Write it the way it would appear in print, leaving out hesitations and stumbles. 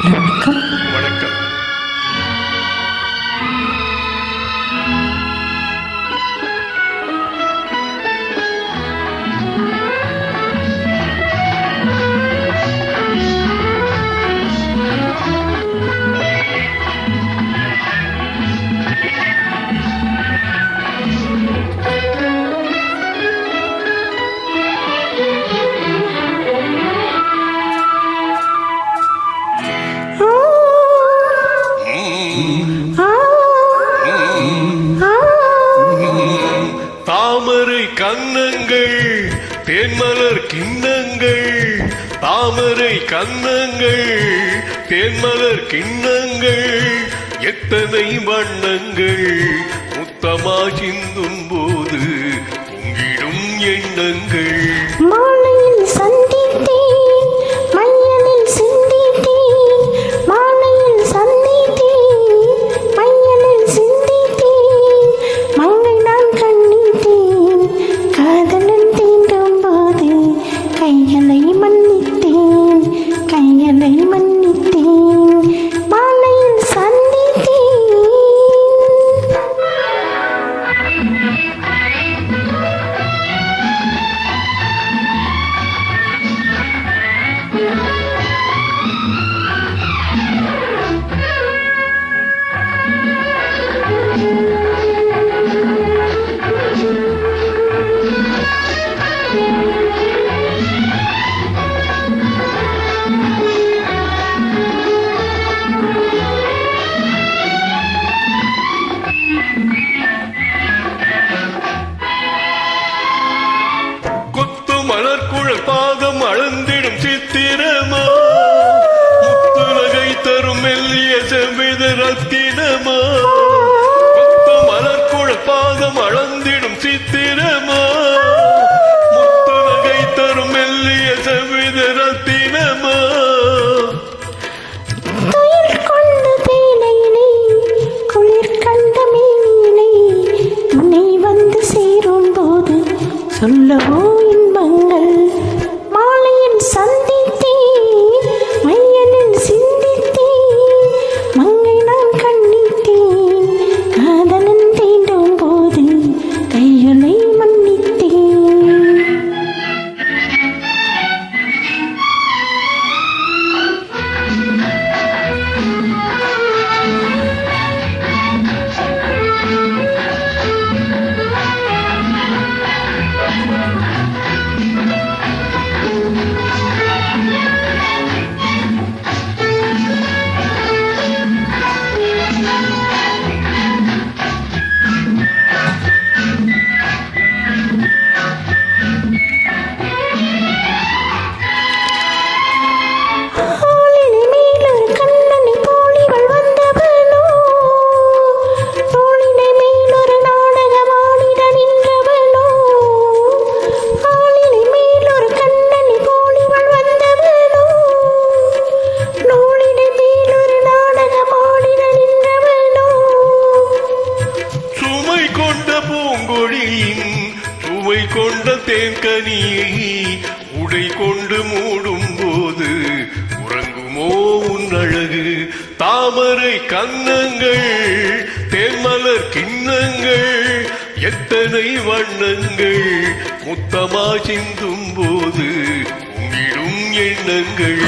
வணக்கம். வணக்கம். தாமரை கன்னங்கள் தேன்மலர் கிண்ணங்கள், தாமரை கன்னங்கள் தேன்மலர் கிண்ணங்கள், எத்தனை வண்ணங்கள் முத்தமா சிந்தும் போது பொங்கிடும் எண்ணங்கள். மாலையில் சந்தித்தேன், மையலில் சிந்தித்தேன், மாலையில் சந்தித்தேன், மையலில் சிந்தித்தேன், மங்கை நான் கண்ணித்தேன், காதலன் தீண்டும் போது கைகளை மன்னித்தேன், கைகளை மன்னித்தேன், மாலையில் சந்தித்தேன். மலர்குழல் பாதம் அளந்திடும் சித்திரமா, முத்துலகை தரும் மெல்லிய செவ்வித ரத்தினமா. கொத்து மலர்குழல் பாதம் அளந்திடும் சித்திரமா, முத்துலகை தரும் மெல்லிய செவ்வித ரத்தினமா. துயில் கொண்ட தேனையினை, குளிர் கண்ட மேனியினை, துணை வந்து சேரும் போது சொல்லவோ இன்பங்கள். மாலையில் சந்தித்தேன், மையலில் சிந்தித்தேன், மங்கை நான் கண்ணித்தேன், காதலன் தீண்டும் போது கைகளை மன்னித்தேன். சுவை கொண்ட தேன்கனியை உடை கொண்டு மூடும் போது உறங்குமோ உன் அழகு. தாமரை கன்னங்கள் தேன்மலர் கிண்ணங்கள், எத்தனை வண்ணங்கள் முத்தமா சிந்தும் போது உங்கிடும் எண்ணங்கள்.